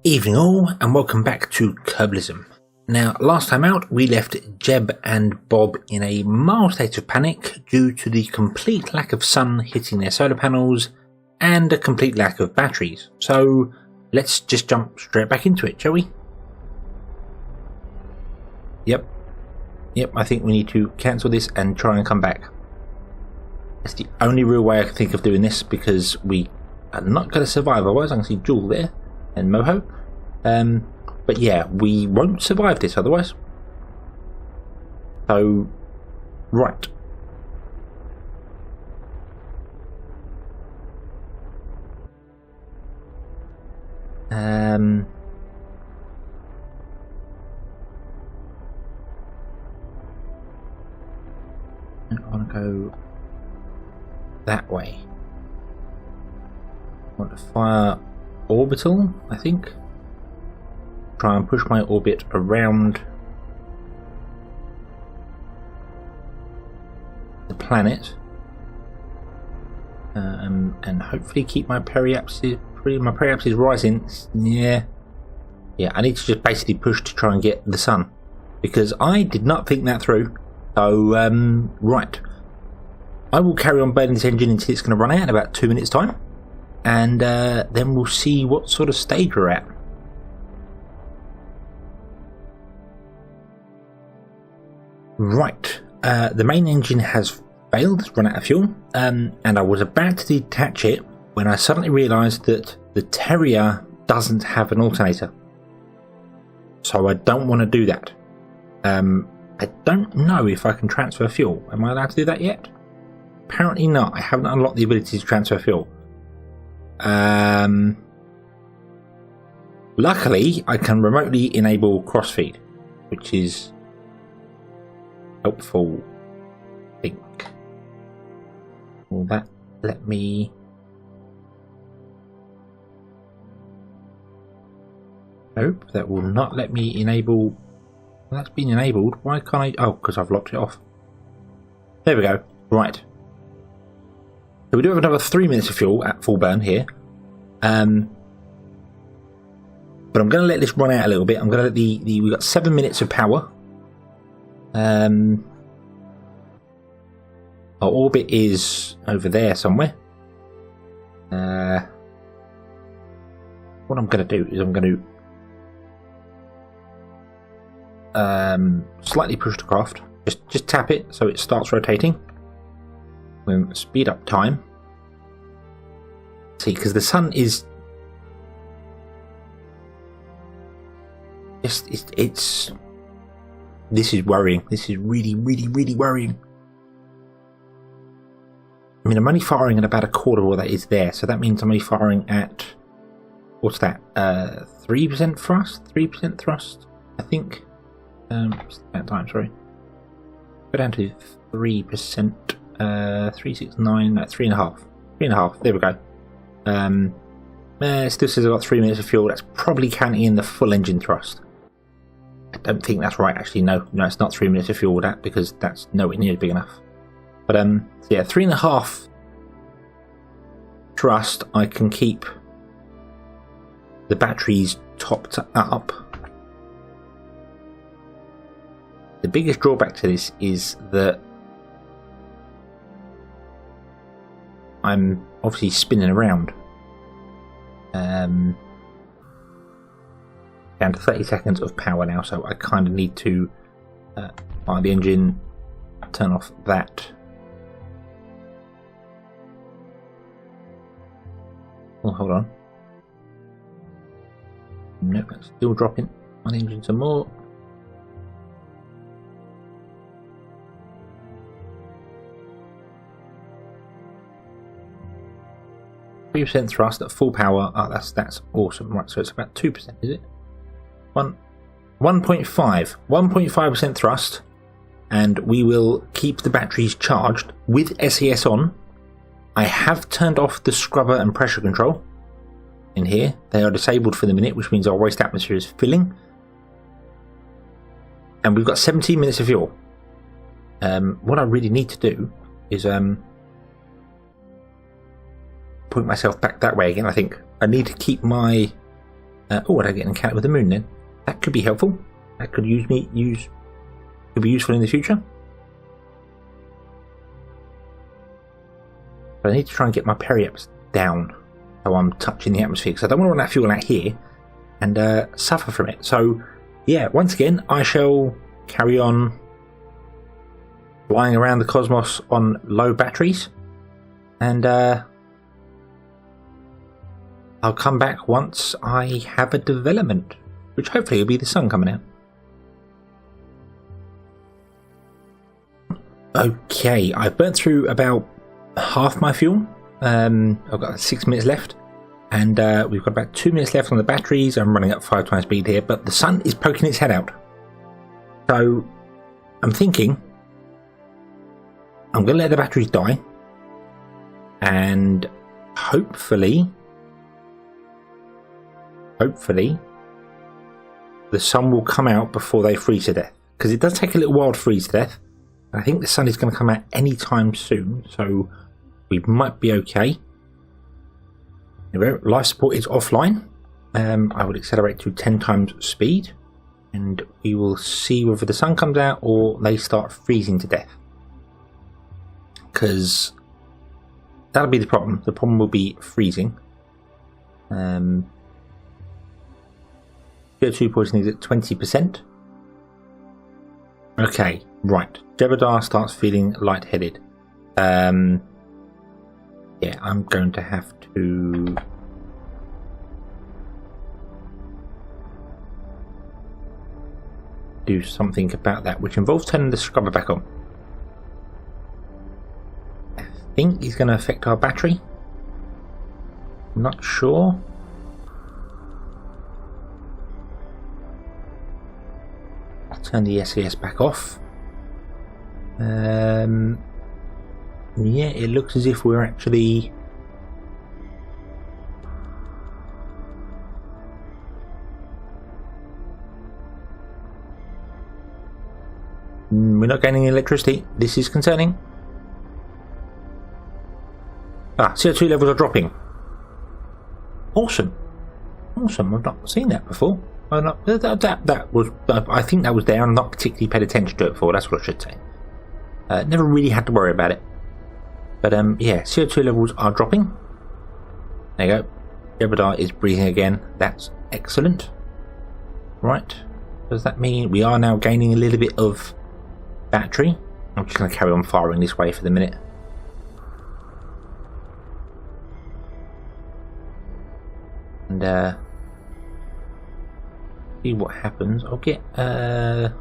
Evening all, and welcome back to Kerbalism. Now, last time out we left Jeb and Bob in a mild state of panic due to the complete lack of sun hitting their solar panels and a complete lack of batteries. So let's just jump straight back into it, shall we? Yep, I think we need to cancel this and try and come back. That's the only real way I can think of doing this, because we are not going to survive otherwise. I can see Jewel there and Moho. But yeah, we won't survive this otherwise. So, right. I want to go that way. I want to fire orbital, I think. Try and push my orbit around the planet, and hopefully keep my periapsis rising. Yeah, I need to just basically push to try and get the sun, because I did not think that through. So right, I will carry on burning this engine until it's going to run out in about 2 minutes time, and then we'll see what sort of stage we're at. Right, the main engine has failed, it's run out of fuel, and I was about to detach it when I suddenly realised that the Terrier doesn't have an alternator. So I don't want to do that. I don't know if I can transfer fuel. Am I allowed to do that yet? Apparently not. I haven't unlocked the ability to transfer fuel. Luckily, I can remotely enable crossfeed, which is helpful, I think. Will that let me... Nope, that will not let me enable... Well, that's been enabled. Why can't I... Oh, because I've locked it off. There we go. Right. So we do have another 3 minutes of fuel at full burn here. But I'm going to let this run out a little bit. I'm going to let we've got 7 minutes of power. Our orbit is over there somewhere. What I'm going to do is I'm going to slightly push the craft. Just tap it so it starts rotating. We'll speed up time. See, because the sun is it's this is worrying. This is really worrying. I mean, I'm only firing at about a quarter of what that is there, so that means I'm only firing at, what's that, 3% thrust? 3% thrust, I think. That time, sorry. Go down to 3%, 369, no, 3.5. 3.5, there we go. It still says I've got 3 minutes of fuel. That's probably counting in the full engine thrust. I don't think that's right, actually. No, it's not 3 minutes of fuel with that, because that's nowhere near big enough. But so yeah, 3.5 thrust. I can keep the batteries topped up. The biggest drawback to this is that I'm obviously spinning around. Down to 30 seconds of power now, so I kind of need to fire the engine, turn off that. Oh, hold on. Nope, that's still dropping on the engine some more. %, thrust at full power. Oh, that's awesome. Right, so it's about 2%, is it? 1.5% thrust, and we will keep the batteries charged with SES on. I have turned off the scrubber and pressure control in here. They are disabled for the minute, which means our waste atmosphere is filling. And we've got 17 minutes of fuel. What I really need to do is point myself back that way again. I think I need to keep my Oh, I get an encounter with the moon then. That could be helpful. That could could be useful in the future. But I need to try and get my periaps down so I'm touching the atmosphere, because I don't want to run that fuel out here and suffer from it. So yeah, once again, I shall carry on flying around the cosmos on low batteries, and I'll come back once I have a development, which hopefully will be the sun coming out. Okay, I've burnt through about half my fuel. I've got 6 minutes left, and we've got about 2 minutes left on the batteries. I'm running at 5 times speed here, but the sun is poking its head out. So I'm thinking I'm going to let the batteries die, and hopefully the sun will come out before they freeze to death, because it does take a little while to freeze to death. I think the sun is going to come out anytime soon, so we might be okay. Life support is offline. I will accelerate to 10 times speed, and we will see whether the sun comes out or they start freezing to death, because that'll be the problem. The problem will be freezing. CO2 poisoning is at 20%. Okay, right. Jebediah starts feeling lightheaded. Yeah, I'm going to have to do something about that, which involves turning the scrubber back on. I think he's going to affect our battery. I'm not sure. I'll turn the SAS back off. Yeah, it looks as if we're actually we're not gaining electricity. This is concerning. CO2 levels are dropping. Awesome. Awesome. I've not seen that before. That was, I think that was there. I'm not particularly paid attention to it before. That's what I should say. Never really had to worry about it. But yeah, CO2 levels are dropping. There you go. Jebediah is breathing again. That's excellent. Right. Does that mean we are now gaining a little bit of battery? I'm just going to carry on firing this way for the minute. And see what happens. I'll get oh,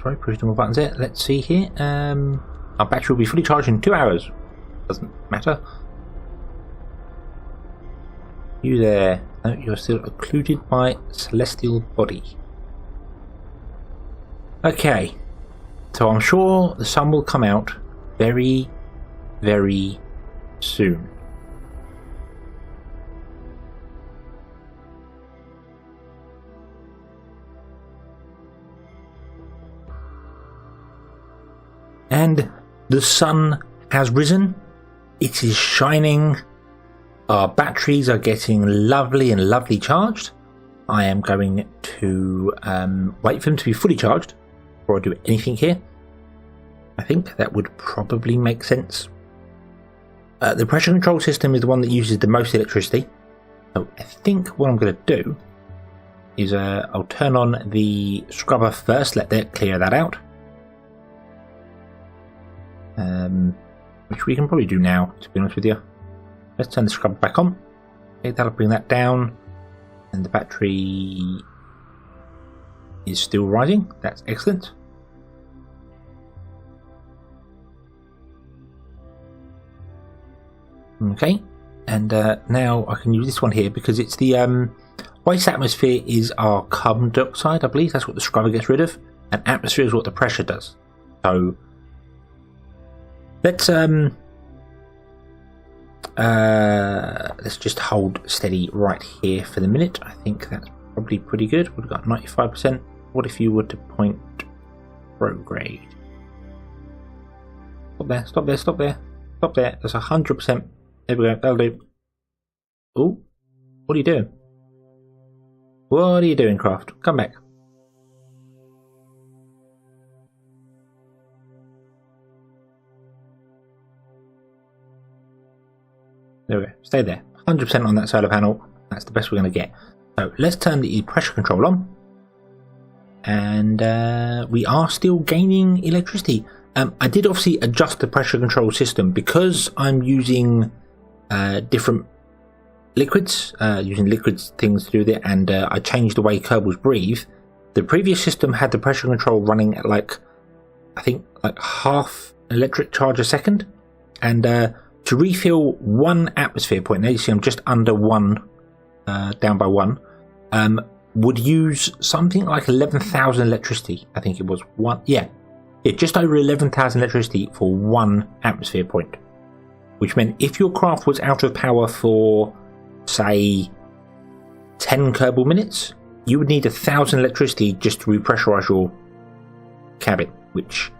sorry, pushing all buttons there. Let's see here. Our battery will be fully charged in 2 hours. Doesn't matter. You there? No, you're still occluded by celestial body. Okay, so I'm sure the sun will come out very, very soon. And the sun has risen. It is shining. Our batteries are getting lovely and lovely charged. I am going to wait for them to be fully charged before I do anything here. I think that would probably make sense. The pressure control system is the one that uses the most electricity. So I think what I'm going to do is I'll turn on the scrubber first, let that clear that out. Which we can probably do now, to be honest with you. Let's turn the scrubber back on. Okay, that'll bring that down. And the battery is still rising. That's excellent. Okay, and now I can use this one here because it's the waste atmosphere is our carbon dioxide, I believe. That's what the scrubber gets rid of. And atmosphere is what the pressure does. So let's just hold steady right here for the minute. I think that's probably pretty good. We've got 95%. What if you were to point prograde? Stop there, stop there, stop there, stop there. That's 100%. There we go, that'll do. Oh, what are you doing? What are you doing, Craft? Come back. There we go. Stay there. 100% on that solar panel. That's the best we're going to get. So let's turn the pressure control on. And we are still gaining electricity. I did obviously adjust the pressure control system because I'm using different liquids, using liquids things to do that, and I changed the way Kerbals breathe. The previous system had the pressure control running at I think half electric charge a second, and to refill 1 atmosphere point, now you see I'm just under 1, down by 1, would use something like 11,000 electricity. I think it was just over 11,000 electricity for 1 atmosphere point, which meant if your craft was out of power for, say, 10 Kerbal minutes, you would need 1,000 electricity just to repressurize your cabin, which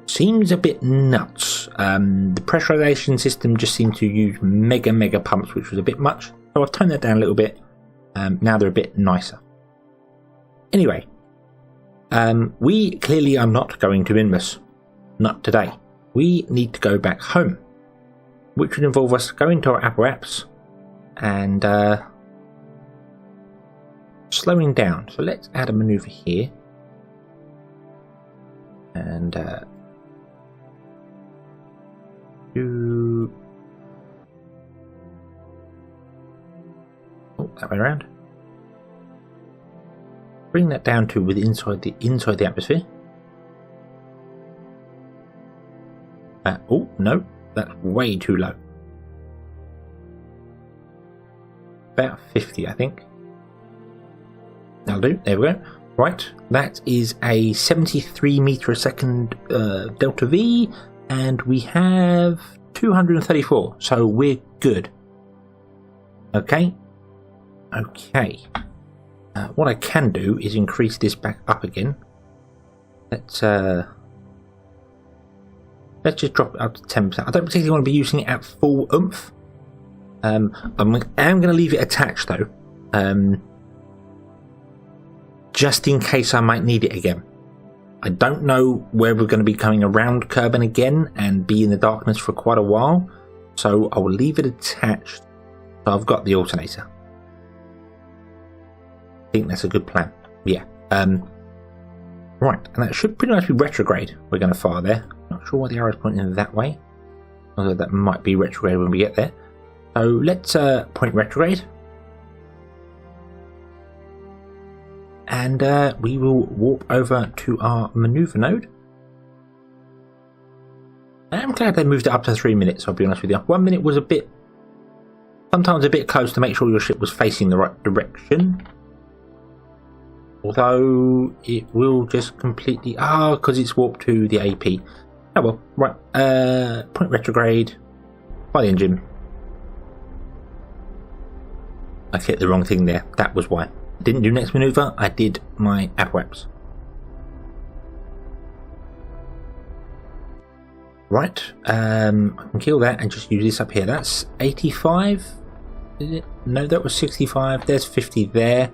seems a bit nuts. The pressurization system just seemed to use mega pumps, which was a bit much, so I've toned that down a little bit. Now they're a bit nicer. Anyway, we clearly are not going to Minmus. Not today. We need to go back home, which would involve us going to our Apple apps and slowing down. So let's add a maneuver here. And that way around. Bring that down to inside the atmosphere. Oh no, that's way too low. About 50, I think. That'll do. There we go. Right, that is a 73 meter a second delta V, and we have 234, so we're good. Okay. What I can do is increase this back up again. Let's just drop it up to 10%. I don't particularly want to be using it at full oomph. I am going to leave it attached though, just in case I might need it again. I don't know where we're going to be coming around Kerbin again and be in the darkness for quite a while, so I will leave it attached. So I've got the alternator. I think that's a good plan. Yeah. Right, and that should pretty much be retrograde. We're going to fire there. Not sure why the arrow's pointing that way, although that might be retrograde when we get there. So let's point retrograde, and we will warp over to our maneuver node. I'm glad they moved it up to 3 minutes, I'll be honest with you. 1 minute was sometimes a bit close to make sure your ship was facing the right direction. Although it will just completely... because it's warped to the AP. Oh well, right. Point retrograde. By the engine. I clicked the wrong thing there. That was why. I didn't do next maneuver. I did my AppWaps. Right. I can kill that and just use this up here. That's 85. Is it? No, that was 65. There's 50 there.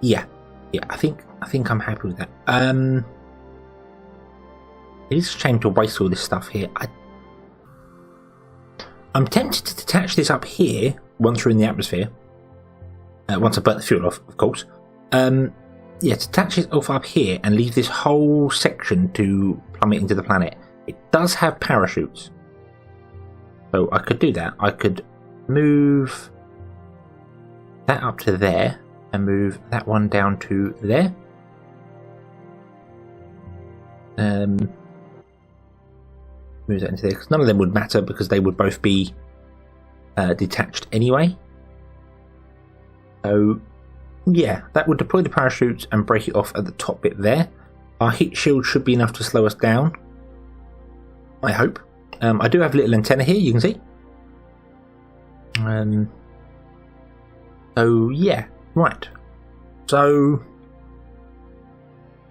Yeah, I think I'm happy with that. It is a shame to waste all this stuff here. I'm tempted to detach this up here once we're in the atmosphere. Once I burn the fuel off, of course. Yeah, detach it off up here and leave this whole section to plummet into the planet. It does have parachutes, so I could do that. I could move that up to there. And move that one down to there. Move that into there, because none of them would matter because they would both be detached anyway. So yeah, that would deploy the parachutes and break it off at the top bit there. Our heat shield should be enough to slow us down, I hope. I do have a little antenna here, you can see. So yeah. Right, so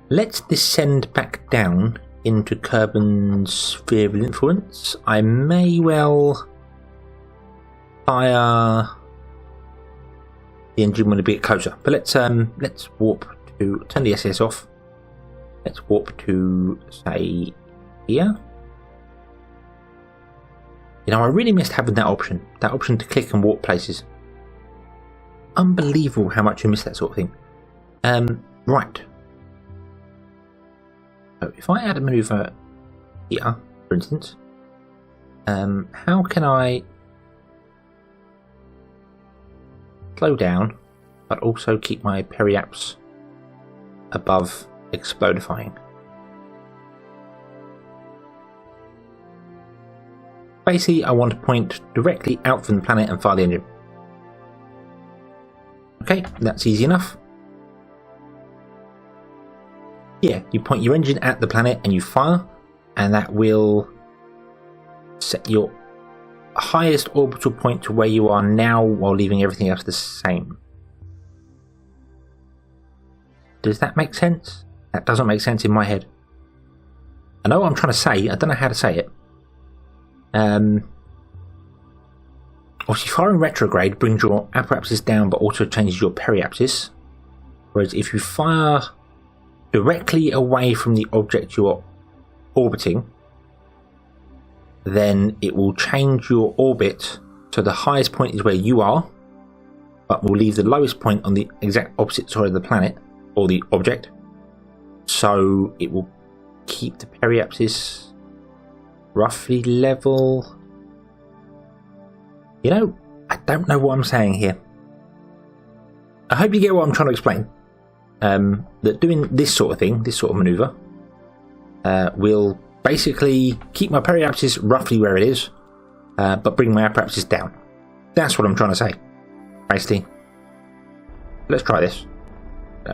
let's descend back down into Kerbin's sphere of influence. I may well fire the engine when a bit closer. But let's warp to turn the SS off. Let's warp to say here. You know, I really missed having that option to click and warp places. Unbelievable how much you miss that sort of thing. Right. So if I add a maneuver here, for instance, how can I slow down but also keep my periaps above explodifying? Basically, I want to point directly out from the planet and fire the engine. Okay, that's easy enough. Yeah, you point your engine at the planet and you fire, and that will set your highest orbital point to where you are now while leaving everything else the same. Does that make sense? That doesn't make sense in my head. I know what I'm trying to say, I don't know how to say it. Obviously, firing retrograde brings your apoapsis down but also changes your periapsis. Whereas if you fire directly away from the object you're orbiting, then it will change your orbit so the highest point is where you are, but will leave the lowest point on the exact opposite side of the planet or the object. So it will keep the periapsis roughly level. You know, I don't know what I'm saying here. I hope you get what I'm trying to explain. That doing this sort of thing, this sort of maneuver, will basically keep my periapsis roughly where it is, but bring my apoapsis down. That's what I'm trying to say, basically. Let's try this.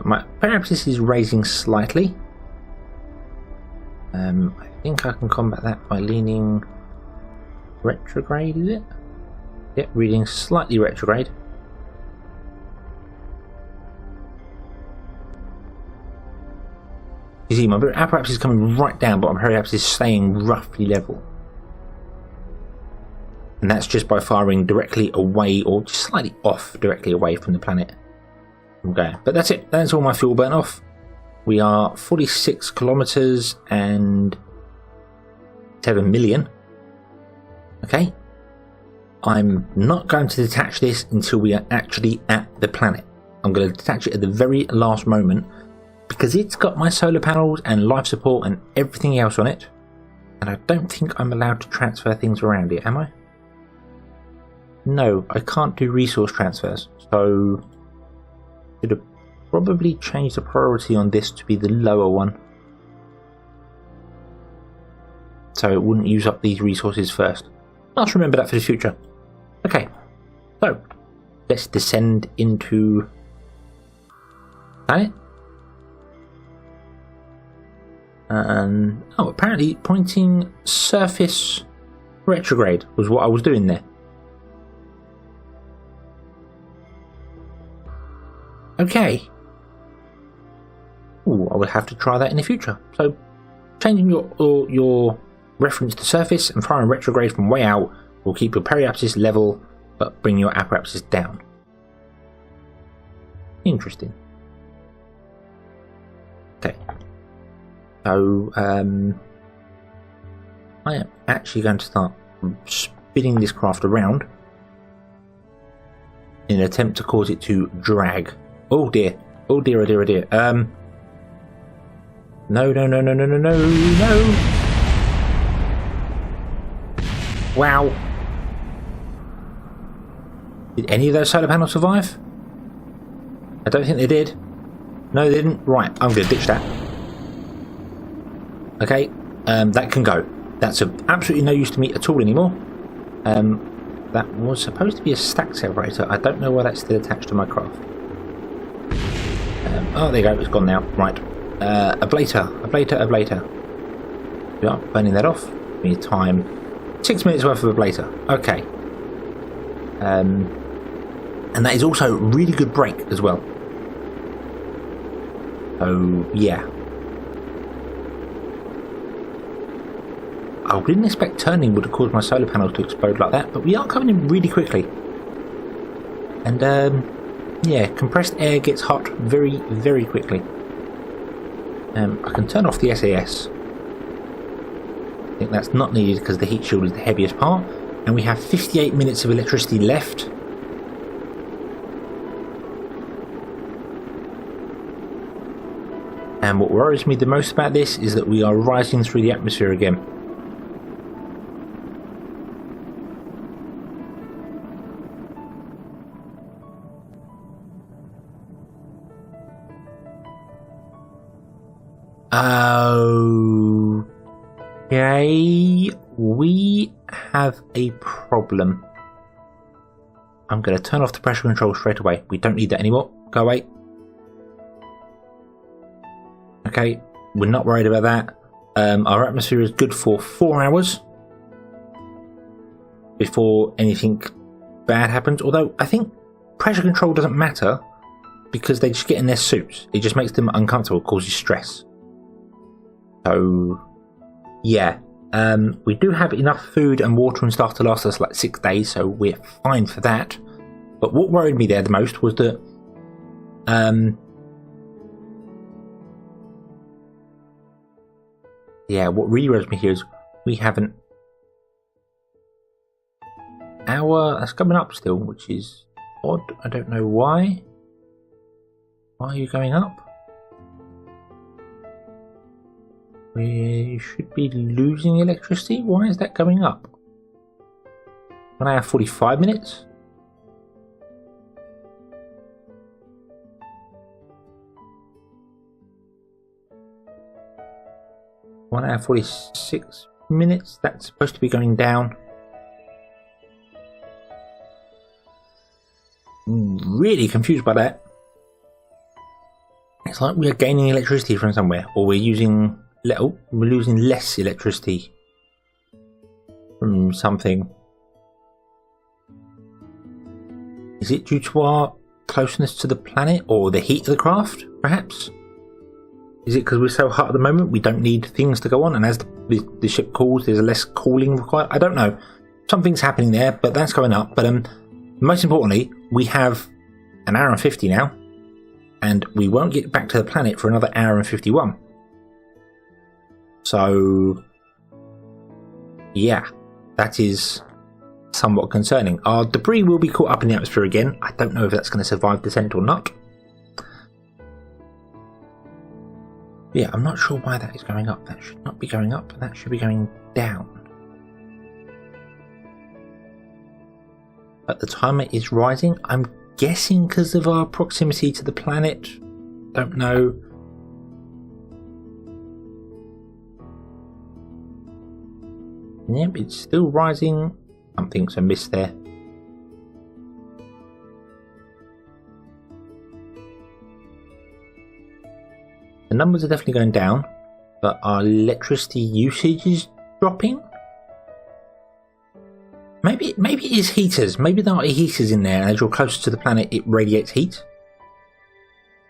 My periapsis is raising slightly. I think I can combat that by leaning retrograde, is it? Yep, reading slightly retrograde. You see, my apoapsis is coming right down, but my periapsis is staying roughly level. And that's just by firing directly away, or just slightly off, directly away from the planet. Okay, but that's it. That's all my fuel burnt off. We are 46 kilometers and 7 million. Okay. I'm not going to detach this until we are actually at the planet. I'm going to detach it at the very last moment because it's got my solar panels and life support and everything else on it, and I don't think I'm allowed to transfer things around it, am I? No, I can't do resource transfers, so I should have probably changed the priority on this to be the lower one, so it wouldn't use up these resources first. Must remember that for the future. Okay, so let's descend into planet. And oh, apparently pointing surface retrograde was what I was doing there. Okay. Ooh, I will have to try that in the future. So changing your reference to surface and firing retrograde from way out will keep your periapsis level but bring your apoapsis down. Interesting. Okay. So I am actually going to start spinning this craft around in an attempt to cause it to drag. Oh dear. Oh dear, oh dear, oh dear. No. Wow. Did any of those solar panels survive? I don't think they did. No, they didn't. Right, I'm going to ditch that. Okay, that can go. That's of absolutely no use to me at all anymore. That was supposed to be a stack separator. I don't know why that's still attached to my craft. Oh, there you go. It's gone now. Right. Ablator. Yeah, burning that off. We need time. 6 minutes worth of ablator. Okay. And that is also really good brake as well. Oh, yeah. I didn't expect turning would have caused my solar panels to explode like that, but we are coming in really quickly. And yeah, compressed air gets hot very, very quickly. I can turn off the SAS. I think that's not needed because the heat shield is the heaviest part. And we have 58 minutes of electricity left. And what worries me the most about this is that we are rising through the atmosphere again. Okay, we have a problem. I'm going to turn off the pressure control straight away. We don't need that anymore. Go away. Okay, we're not worried about that. Our atmosphere is good for 4 hours before anything bad happens. Although I think pressure control doesn't matter because they just get in their suits. It just makes them uncomfortable, causes stress. So yeah, we do have enough food and water and stuff to last us like 6 days, so we're fine for that. But what worried me there the most was that yeah, what really worries me here is we have an hour that's coming up still, which is odd. I don't know why. Why are you going up? We should be losing electricity. Why is that going up? 1 hour 45 minutes? One hour 46 minutes. That's supposed to be going down. Really confused by that. It's like we are gaining electricity from somewhere, or we're using we're losing less electricity from something. Is it due to our closeness to the planet, or the heat of the craft, perhaps? Is it because we're so hot at the moment we don't need things to go on, and as the ship cools there's less cooling required? I don't know. Something's happening there, but that's going up. But most importantly, we have an hour and 50 now, and we won't get back to the planet for another hour and 51. So yeah, that is somewhat concerning. Our debris will be caught up in the atmosphere again. I don't know if that's going to survive descent or not. Yeah, I'm not sure why that is going up. That should not be going up. That should be going down. But the timer is rising. I'm guessing because of our proximity to the planet. Don't know. Yep, it's still rising. Something's amiss there. The numbers are definitely going down, but our electricity usage is dropping. Maybe it is heaters. Maybe there are heaters in there, and as you're closer to the planet, it radiates heat.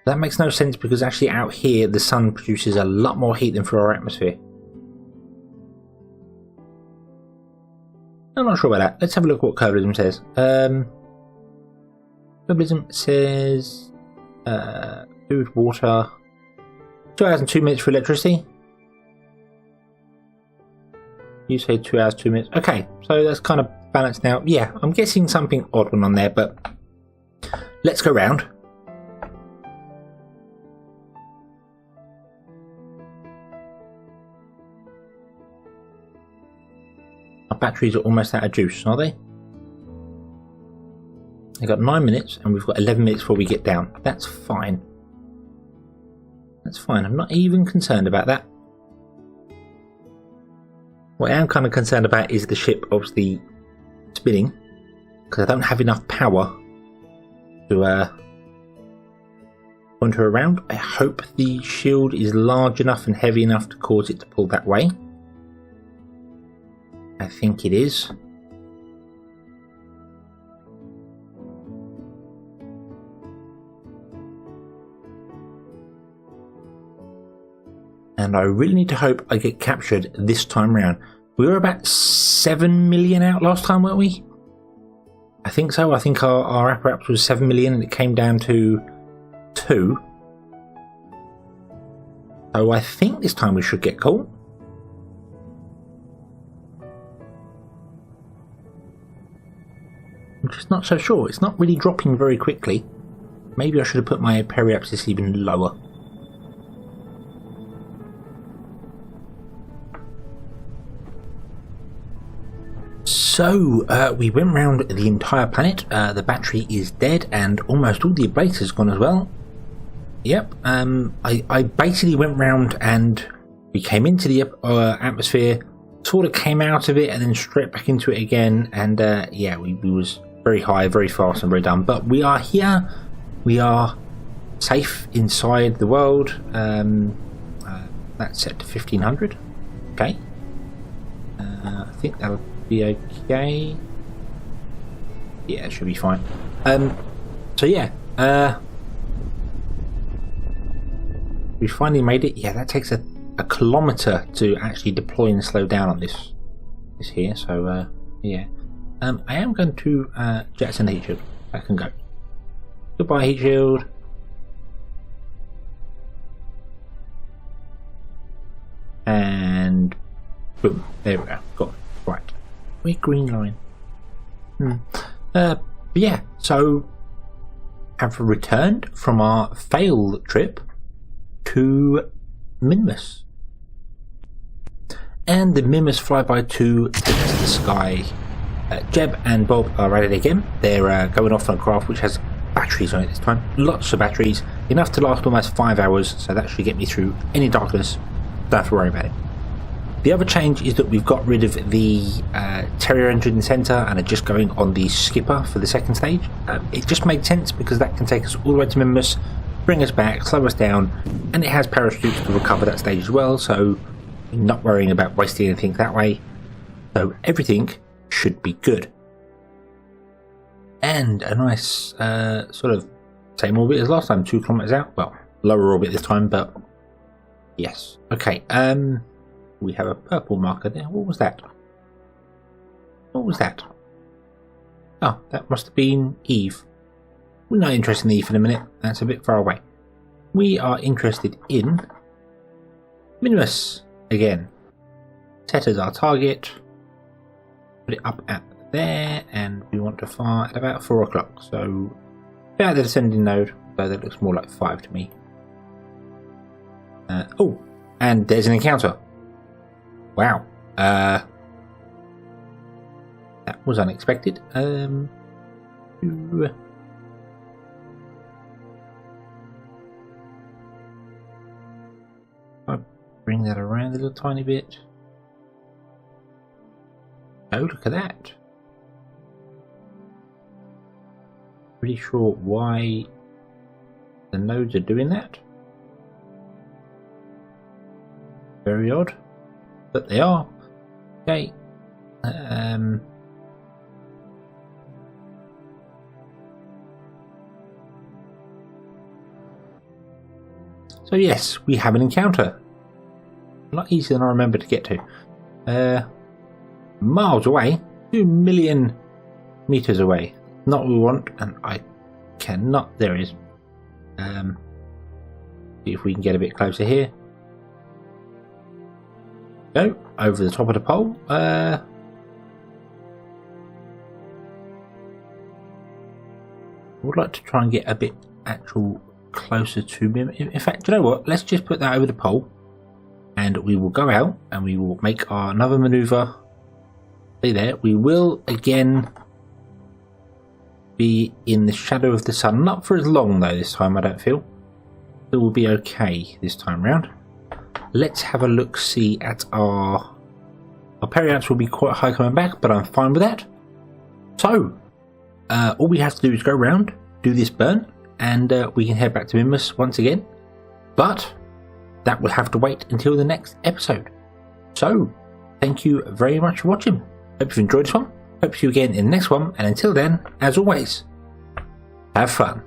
That makes no sense because actually out here, the sun produces a lot more heat than through our atmosphere. I'm not sure about that. Let's have a look at what Kerbalism says. Kerbalism says food, water. 2 hours and 2 minutes for electricity. You say 2 hours, 2 minutes. Okay, so that's kind of balanced now. Yeah, I'm guessing something odd went on there, but let's go round. Our batteries are almost out of juice, are they? They've got 9 minutes, and we've got 11 minutes before we get down. That's fine. That's fine. I'm not even concerned about that. What I am kind of concerned about is the ship obviously spinning, because I don't have enough power to point her around. I hope the shield is large enough and heavy enough to cause it to pull that way. I think it is. And I really need to hope I get captured this time round. We were about 7 million out last time, weren't we? I think so. I think our apparatus was 7 million and it came down to 2. So I think this time we should get coal. I'm just not so sure. It's not really dropping very quickly. Maybe I should have put my periapsis even lower. So, we went round the entire planet. The battery is dead and almost all the ablator's gone as well. Yep, I basically went round and we came into the atmosphere, sort of came out of it and then straight back into it again. And yeah, we was very high, very fast and very dumb. But we are here. We are safe inside the world. That's set to 1500. Okay. I think that'll be okay. Yeah, it should be fine. So yeah, we finally made it. Yeah, that takes a kilometer to actually deploy and slow down on this here. So yeah, I am going to jettison the heat shield. I can go. Goodbye, heat shield. And boom, there we go. Got it. Right. We're green line. But yeah, so have returned from our failed trip to Minmus. And the Minmus flyby 2 takes to the sky. Jeb and Bob are at it again. They're going off on a craft which has batteries on it this time. Lots of batteries. Enough to last almost 5 hours, so that should get me through any darkness. Don't have to worry about it. The other change is that we've got rid of the Terrier engine in the centre and are just going on the skipper for the second stage. It just made sense because that can take us all the way to Minmus, bring us back, slow us down, and it has parachutes to recover that stage as well, so not worrying about wasting anything that way. So everything should be good. And a nice sort of same orbit as last time, 2 kilometers out. Well, lower orbit this time, but yes. Okay, we have a purple marker there. What was that? What was that? Oh, that must have been Eve. We're not interested in Eve in a minute. That's a bit far away. We are interested in Minmus again. Set as our target. Put it up at there, and we want to fire at about 4 o'clock. So about the descending node, though that looks more like 5 to me. Oh, and there's an encounter. Wow. That was unexpected. I'll bring that around a little tiny bit. Oh, look at that. Pretty sure why the nodes are doing that. Very odd. But they are. Okay. So yes, we have an encounter. A lot easier than I remember to get to. Miles away, 2 million meters away. Not what we want, and I cannot. There it is. See if we can get a bit closer here. Go over the top of the pole. I would like to try and get a bit actual closer to me. In fact, you know what? Let's just put that over the pole, and we will go out and we will make our another maneuver. See there. We will again be in the shadow of the sun. Not for as long though this time, I don't feel. It will be okay this time round. Let's have a look see at our periapsis will be quite high coming back, but I'm fine with that. So all we have to do is go around, do this burn, and we can head back to Minmus once again. But that will have to wait until the next episode. So thank you very much for watching. Hope you've enjoyed this one. Hope to see you again in the next one, and until then, as always, have fun.